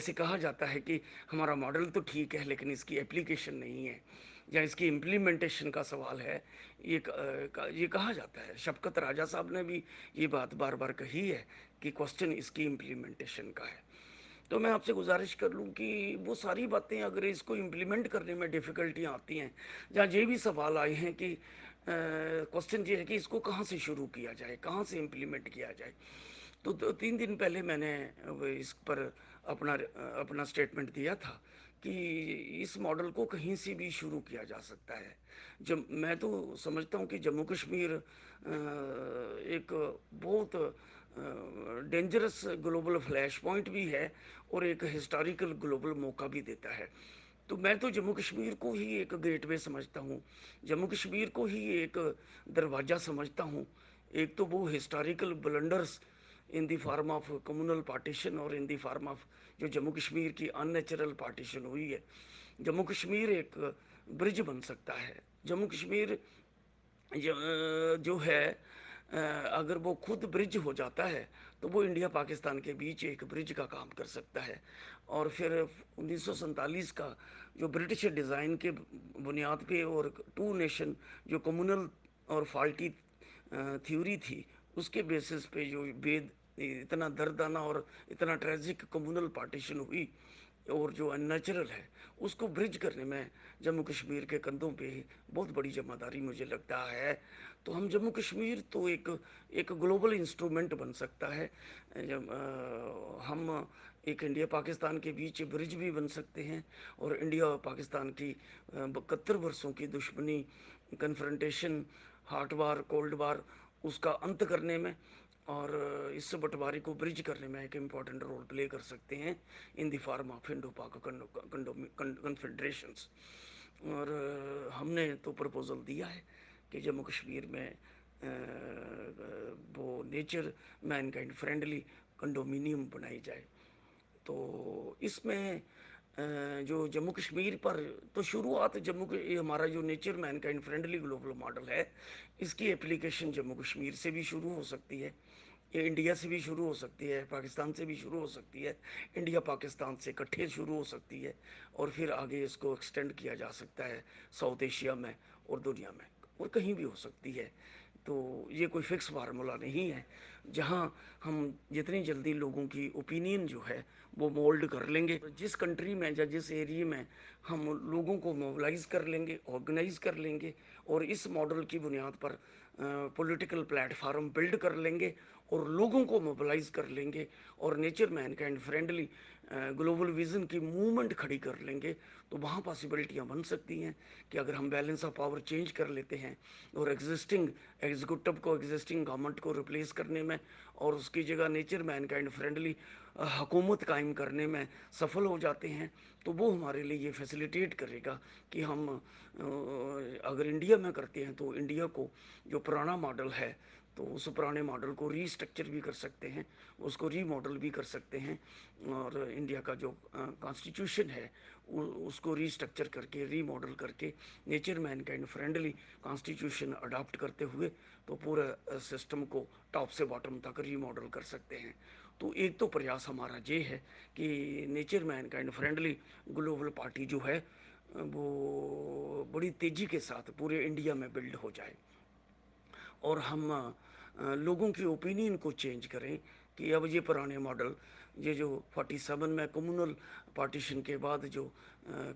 जैसे कहा जाता है कि हमारा मॉडल तो ठीक है लेकिन इसकी एप्लीकेशन नहीं है या इसकी इम्प्लीमेंटेशन का सवाल है। ये कहा जाता है। शफकत राजा साहब ने भी ये बात बार बार कही है कि क्वेश्चन इसकी इम्प्लीमेंटेशन का है। तो मैं आपसे गुजारिश कर लूँ कि वो सारी बातें अगर इसको इम्प्लीमेंट करने में डिफ़िकल्टियाँ आती हैं, जहाँ ये भी सवाल आए हैं कि क्वेश्चन ये है कि इसको कहाँ से शुरू किया जाए, कहाँ से इम्प्लीमेंट किया जाए। तो 2-3 दिन पहले मैंने इस पर अपना अपना स्टेटमेंट दिया था कि इस मॉडल को कहीं से भी शुरू किया जा सकता है। जब मैं तो समझता हूँ कि जम्मू कश्मीर एक बहुत डेंजरस ग्लोबल फ्लैश पॉइंट भी है और एक हिस्टोरिकल ग्लोबल मौका भी देता है। तो मैं तो जम्मू कश्मीर को ही एक गेटवे समझता हूँ, जम्मू कश्मीर को ही एक दरवाज़ा समझता हूँ। एक तो वो historical blunders in the form of communal partition और इन दी फॉर्म ऑफ जो जम्मू कश्मीर की अननेचुरल पार्टीशन हुई है। जम्मू कश्मीर एक ब्रिज बन सकता है। जम्मू कश्मीर जो है अगर वो खुद ब्रिज हो जाता है तो वो इंडिया पाकिस्तान के बीच एक ब्रिज का काम कर सकता है। और फिर 1947 का जो ब्रिटिश डिज़ाइन के बुनियाद पे और टू नेशन जो कम्युनल और फाल्टी थ्योरी थी, उसके बेसिस पे जो वेद इतना दर्दाना और इतना ट्रेजिक कम्युनल पार्टीशन हुई और जो अननेचुरल है, उसको ब्रिज करने में जम्मू कश्मीर के कंधों पे बहुत बड़ी जिम्मेदारी मुझे लगता है। तो हम जम्मू कश्मीर तो एक एक ग्लोबल इंस्ट्रूमेंट बन सकता है। हम एक इंडिया पाकिस्तान के बीच ब्रिज भी बन सकते हैं और इंडिया और पाकिस्तान की 71 वर्षों की दुश्मनी, कन्फ्रंटेशन, हॉट वार, कोल्ड वार, उसका अंत करने में और इस बंटवारे को ब्रिज करने में एक इम्पॉर्टेंट रोल प्ले कर सकते हैं in the form of Indo पाक कन्फेडरेशंस। और हमने तो प्रपोज़ल दिया है कि जम्मू कश्मीर में वो नेचर मैनकाइंड फ्रेंडली कंडोमिनियम बनाई जाए। तो इसमें जो जम्मू कश्मीर पर तो शुरुआत ये हमारा जो nature Mankind friendly global model है, इसकी एप्लीकेशन जम्मू कश्मीर से भी शुरू हो सकती है, ये इंडिया से भी शुरू हो सकती है, पाकिस्तान से भी शुरू हो सकती है, इंडिया पाकिस्तान से इकट्ठे शुरू हो सकती है और फिर आगे इसको एक्सटेंड किया जा सकता है साउथ एशिया में और दुनिया में और कहीं भी हो सकती है। तो ये कोई फिक्स फार्मूला नहीं है। जहाँ हम जितनी जल्दी लोगों की ओपिनियन जो है वो मोल्ड कर लेंगे, जिस कंट्री में या जिस एरिया में हम लोगों को मोबिलाइज कर लेंगे, ऑर्गेनाइज कर लेंगे और इस मॉडल की बुनियाद पर पॉलिटिकल प्लेटफार्म बिल्ड कर लेंगे और लोगों को मोबिलाइज कर लेंगे और nature Mankind friendly global vision की मूवमेंट खड़ी कर लेंगे, तो वहाँ पॉसिबिलिटियाँ बन सकती हैं कि अगर हम बैलेंस ऑफ पावर चेंज कर लेते हैं और एग्जिस्टिंग एग्जीक्यूटिव को, एग्जिस्टिंग गवर्नमेंट को रिप्लेस करने में और उसकी जगह नेचर मैनकाइंड फ्रेंडली हुकूमत कायम करने में सफल हो जाते हैं, तो वो हमारे लिए ये फैसिलिटेट करेगा कि हम अगर इंडिया में करते हैं तो इंडिया को जो पुराना मॉडल है तो उस पुराने मॉडल को रीस्ट्रक्चर भी कर सकते हैं, उसको रीमॉडल भी कर सकते हैं और इंडिया का जो कॉन्स्टिट्यूशन है उसको रीस्ट्रक्चर करके, रीमॉडल करके, nature Mankind friendly constitution adopt करते हुए तो पूरा सिस्टम को टॉप से बॉटम तक रीमॉडल कर सकते हैं। तो एक तो प्रयास हमारा ये है कि nature Mankind friendly global party जो है वो बड़ी तेज़ी के साथ पूरे इंडिया में बिल्ड हो जाए और हम लोगों की ओपिनियन को चेंज करें कि अब ये पुराने मॉडल, ये जो 47 में कम्युनल पार्टीशन के बाद जो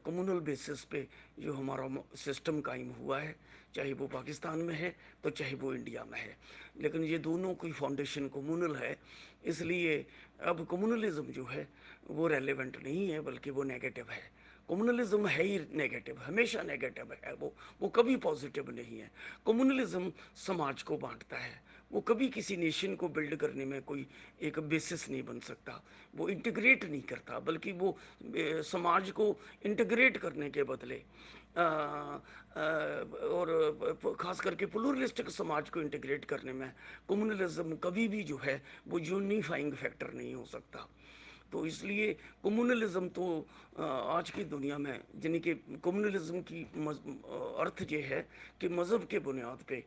कम्युनल बेसिस पे जो हमारा सिस्टम कायम हुआ है, चाहे वो पाकिस्तान में है तो चाहे वो इंडिया में है, लेकिन ये दोनों की फाउंडेशन कम्युनल है। इसलिए अब कम्युनलिज्म जो है वो रेलेवेंट नहीं है बल्कि वो नेगेटिव है। कम्युनलिज्म है ही नेगेटिव, हमेशा नेगेटिव है, वो कभी पॉजिटिव नहीं है। कम्युनलिज्म समाज को बांटता है, वो कभी किसी नेशन को बिल्ड करने में कोई एक बेसिस नहीं बन सकता, वो इंटीग्रेट नहीं करता बल्कि वो समाज को इंटीग्रेट करने के बदले और ख़ास करके प्लूरलिस्टिक समाज को इंटीग्रेट करने में कम्युनलिज्म कभी भी जो है वो यूनिफाइंग फैक्टर नहीं हो सकता। تو اس لیے کمیونلزم تو آج کی دنیا میں یعنی کہ کمیونلزم کی ارتھ یہ ہے کہ مذہب کے بنیاد پہ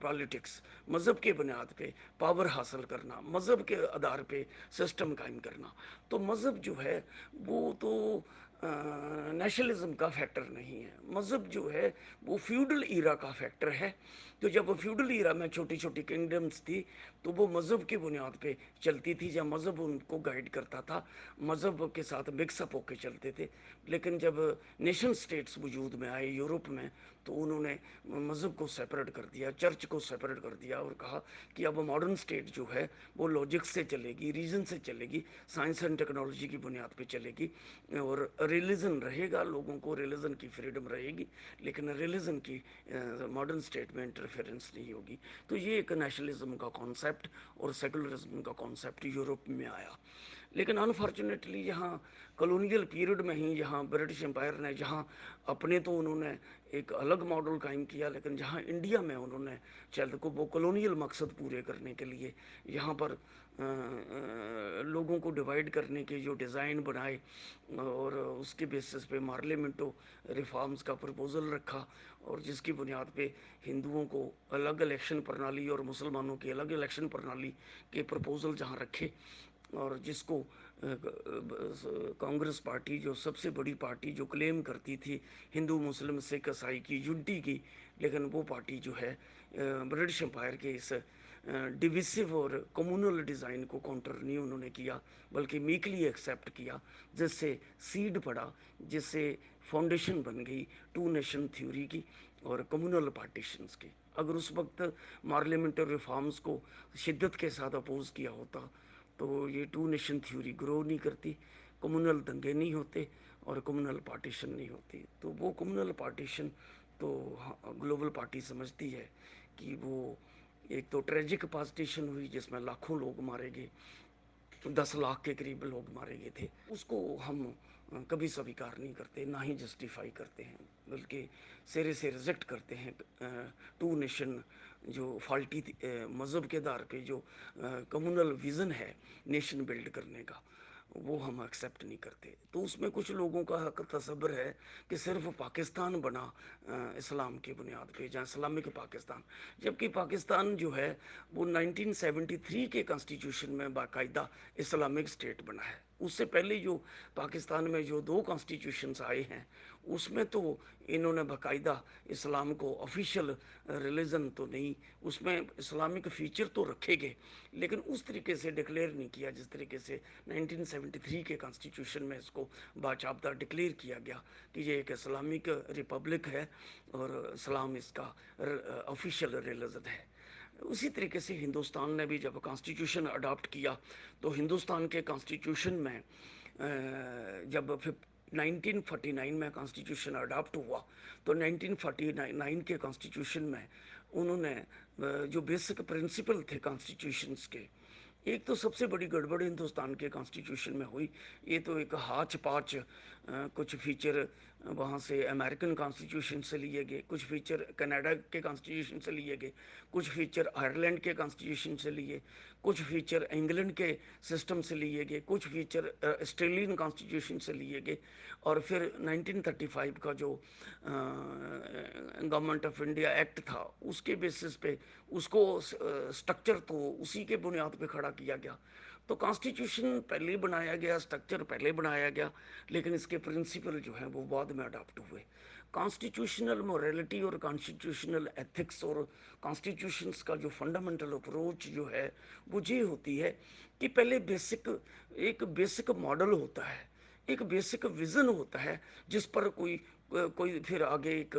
پالیٹکس، مذہب کے بنیاد پہ پاور حاصل کرنا، مذہب کے آدھار پہ سسٹم قائم کرنا. تو مذہب جو ہے وہ تو نیشنلزم کا فیکٹر نہیں ہے. مذہب جو ہے وہ فیوڈل ایرا کا فیکٹر ہے. تو جب فیوڈل ایرا میں چھوٹی چھوٹی کنگڈمز تھی تو وہ مذہب کی بنیاد پہ چلتی تھی، جب مذہب ان کو گائیڈ کرتا تھا، مذہب کے ساتھ مکس اپ ہو کے چلتے تھے. لیکن جب نیشن سٹیٹس وجود میں آئے یورپ میں تو انہوں نے مذہب کو سیپریٹ کر دیا، چرچ کو سیپریٹ کر دیا اور کہا کہ اب ماڈرن سٹیٹ جو ہے وہ لاجک سے چلے گی، ریزن سے چلے گی، سائنس اینڈ ٹیکنالوجی کی بنیاد پہ چلے گی، اور ریلیزن رہے گا، لوگوں کو ریلیزن کی فریڈم رہے گی، لیکن ریلیزن کی ماڈرن سٹیٹ میں انٹرفیئرنس نہیں ہوگی. تو یہ ایک نیشنلزم کا کانسیپٹ اور سیکولرزم کا کانسیپٹ یورپ میں آیا. لیکن انفارچونیٹلی یہاں کلونیل پیریڈ میں ہی یہاں برٹش امپائر نے جہاں اپنے تو انہوں نے ایک الگ ماڈل قائم کیا، لیکن جہاں انڈیا میں انہوں نے چل کو وہ کلونیل مقصد پورے کرنے کے لیے یہاں پر لوگوں کو ڈیوائیڈ کرنے کے جو ڈیزائن بنائے اور اس کے بیسس پہ مارلیمنٹو ریفارمز کا پرپوزل رکھا، اور جس کی بنیاد پہ ہندوؤں کو الگ الیکشن پرنالی اور مسلمانوں کی الگ الیکشن پرنالی کے پرپوزل جہاں رکھے، اور جس کو کانگریس پارٹی جو سب سے بڑی پارٹی جو کلیم کرتی تھی ہندو مسلم سکھ عیسائی کی یونٹی کی، لیکن وہ پارٹی جو ہے برٹش امپائر کے اس ڈویسو اور کمیونل ڈیزائن کو کاؤنٹر نہیں انہوں نے کیا، بلکہ میکلی ایکسیپٹ کیا، جس سے سیڈ پڑا، جس سے فاؤنڈیشن بن گئی ٹو نیشن تھیوری کی اور کمیونل پارٹیشنز کی. اگر اس وقت مارلیمنٹل ریفارمز کو شدت کے ساتھ اپوز کیا ہوتا تو یہ ٹو نیشن تھیوری گرو نہیں کرتی، کمیونل دنگے نہیں ہوتے اور کمیونل پارٹیشن نہیں ہوتی. تو وہ کمیونل پارٹیشن تو گلوبل پارٹی سمجھتی ہے کہ وہ ایک تو ٹریجک پارٹیشن ہوئی جس میں لاکھوں لوگ مارے گئے، 10 لاکھ کے قریب لوگ مارے گئے تھے. اس کو ہم کبھی سویکار نہیں کرتے، نہ ہی جسٹیفائی کرتے ہیں، بلکہ سرے سے ریجیکٹ کرتے ہیں. ٹو نیشن جو فالٹی مذہب کے دار پہ جو کمیونل ویژن ہے نیشن بلڈ کرنے کا، وہ ہم ایکسیپٹ نہیں کرتے. تو اس میں کچھ لوگوں کا حق تصور ہے کہ صرف پاکستان بنا اسلام کی بنیاد پہ، جہاں اسلامک پاکستان، جبکہ پاکستان جو ہے وہ 1973 کے کانسٹیٹیوشن میں باقاعدہ اسلامک اسٹیٹ بنا ہے. اس سے پہلے جو پاکستان میں جو 2 کانسٹیٹیوشنز آئے ہیں اس میں تو انہوں نے باقاعدہ اسلام کو آفیشیل ریلیزن تو نہیں، اس میں اسلامک فیچر تو رکھے گئے لیکن اس طریقے سے ڈکلیئر نہیں کیا جس طریقے سے 1973 کے کانسٹیٹیوشن میں اس کو باضابطہ ڈکلیئر کیا گیا کہ یہ ایک اسلامک ریپبلک ہے اور اسلام اس کا آفیشیل ریلیزن ہے. اسی طریقے سے ہندوستان نے بھی جب کانسٹیٹیوشن اڈاپٹ کیا تو ہندوستان کے کانسٹیٹیوشن میں جب 1949 میں کانسٹیٹیوشن اڈاپٹ ہوا تو 1949 کے کانسٹیٹیوشن میں انہوں نے جو بیسک پرنسپل تھے کانسٹیٹیوشنز کے، ایک تو سب سے بڑی گڑبڑ ہندوستان کے کانسٹیٹیوشن میں ہوئی، یہ تو ایک ہاچ پاچ کچھ فیچر وہاں سے امریکن کانسٹیٹیوشن سے لیے گئے، کچھ فیچر کینیڈا کے کانسٹیٹیوشن سے لیے گئے، کچھ فیچر آئرلینڈ کے کانسٹیٹیوشن سے لیے، کچھ فیچر انگلینڈ کے سسٹم سے لیے گئے، کچھ فیچر آسٹریلین کانسٹیٹیوشن سے لیے گئے، اور پھر 1935 کا جو گورنمنٹ آف انڈیا ایکٹ تھا اس کے بیسس پہ اس کو سٹرکچر تو اسی کے بنیاد پہ کھڑا کیا گیا. تو کانسٹیٹیوشن پہلے بنایا گیا، سٹرکچر پہلے بنایا گیا، لیکن اس کے پرنسپل جو ہیں وہ بعد میں اڈاپٹ ہوئے. کانسٹیٹیوشنل موریلٹی اور کانسٹیٹیوشنل ایتھکس اور کانسٹیٹیوشنس کا جو فنڈامنٹل اپروچ جو ہے وہ یہ ہوتی ہے کہ پہلے ایک بیسک ماڈل ہوتا ہے، ایک بیسک ویژن ہوتا ہے جس پر کوئی پھر آگے ایک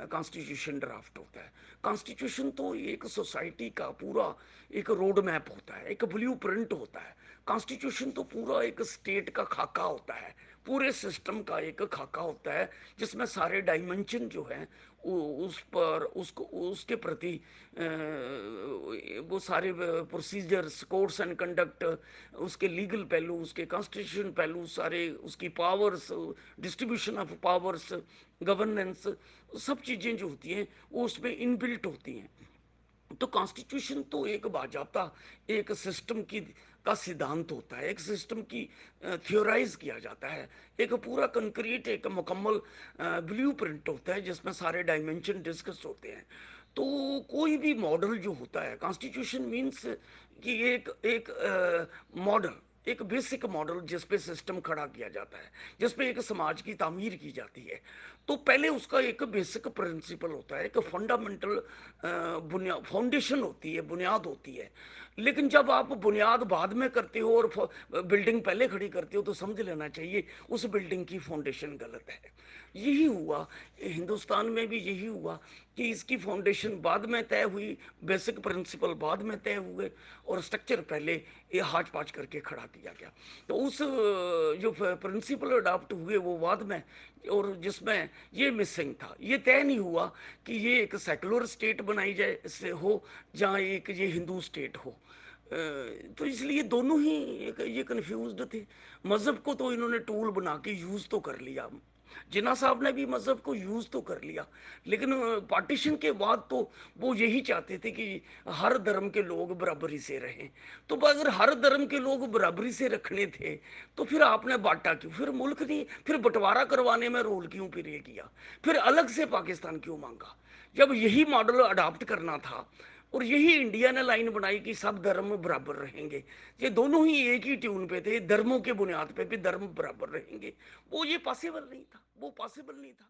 کانسٹیٹیوشن ڈرافٹ ہوتا ہے. کانسٹیٹیوشن تو ایک سوسائٹی کا پورا ایک روڈ میپ ہوتا ہے، ایک بلیو پرنٹ ہوتا ہے. کانسٹیٹیوشن تو پورا ایک اسٹیٹ کا خاکہ ہوتا ہے، پورے سسٹم کا ایک خاکہ ہوتا ہے جس میں سارے ڈائمنشن جو ہیں اس کے پرتی وہ سارے پروسیجرز، کوڈس اینڈ کنڈکٹ، اس کے لیگل پہلو، اس کے کانسٹیٹیوشن پہلو، سارے اس کی powers, distribution of powers, governance, سب چیزیں جو ہوتی ہیں وہ اس میں ان بلٹ ہوتی ہیں. تو کانسٹیٹیوشن تو ایک باضابطہ ایک سسٹم کا सिद्धांत होता है, एक सिस्टम की थियोराइज किया जाता है, एक पूरा कंक्रीट एक मुकम्मल ब्लू प्रिंट होता है जिसमें सारे डायमेंशन डिस्कस होते हैं। तो कोई भी मॉडल जो होता है, कॉन्स्टिट्यूशन मीन्स कि एक एक मॉडल, एक बेसिक मॉडल जिस पे सिस्टम खड़ा किया जाता है, जिस पे एक समाज की तामीर की जाती है। तो पहले उसका एक बेसिक प्रिंसिपल होता है, एक फंडामेंटल बुनियाद, फाउंडेशन होती है, बुनियाद होती है। लेकिन जब आप बुनियाद बाद में करते हो और बिल्डिंग पहले खड़ी करते हो, तो समझ लेना चाहिए उस बिल्डिंग की फाउंडेशन गलत है। यही हुआ हिंदुस्तान में भी, यही हुआ कि इसकी फाउंडेशन बाद में तय हुई, बेसिक प्रिंसिपल बाद में तय हुए, और स्ट्रक्चर पहले ये हाच पाच करके खड़ा किया गया। तो उस जो प्रिंसिपल अडॉप्ट हुए वो बाद में, और जिसमें ये मिसिंग था, ये तय नहीं हुआ कि ये एक सेकुलर स्टेट बनाई जाए से हो, जहाँ एक ये हिंदू स्टेट हो। तो इसलिए दोनों ही ये कंफ्यूज्ड थे। मज़हब को तो इन्होंने टूल बना के यूज़ तो कर लिया, जिन्ना साहब ने भी मज़हब को यूज़ तो कर लिया, लेकिन पार्टीशन के बाद तो वो यही चाहते थे कि हर धर्म के लोग बराबरी से रहें। तो अगर हर धर्म के लोग बराबरी से रखने थे, तो फिर आपने बांटा क्यों? फिर मुल्क नहीं, फिर बंटवारा करवाने में रोल क्यों प्ले किया? फिर अलग से पाकिस्तान क्यों मांगा, जब यही मॉडल अडॉप्ट करना था? और यही इंडिया ने लाइन बनाई कि सब धर्म बराबर रहेंगे। ये दोनों ही एक ही ट्यून पे थे, धर्मों के बुनियाद पे भी धर्म बराबर रहेंगे। वो ये पॉसिबल नहीं था, वो पॉसिबल नहीं था।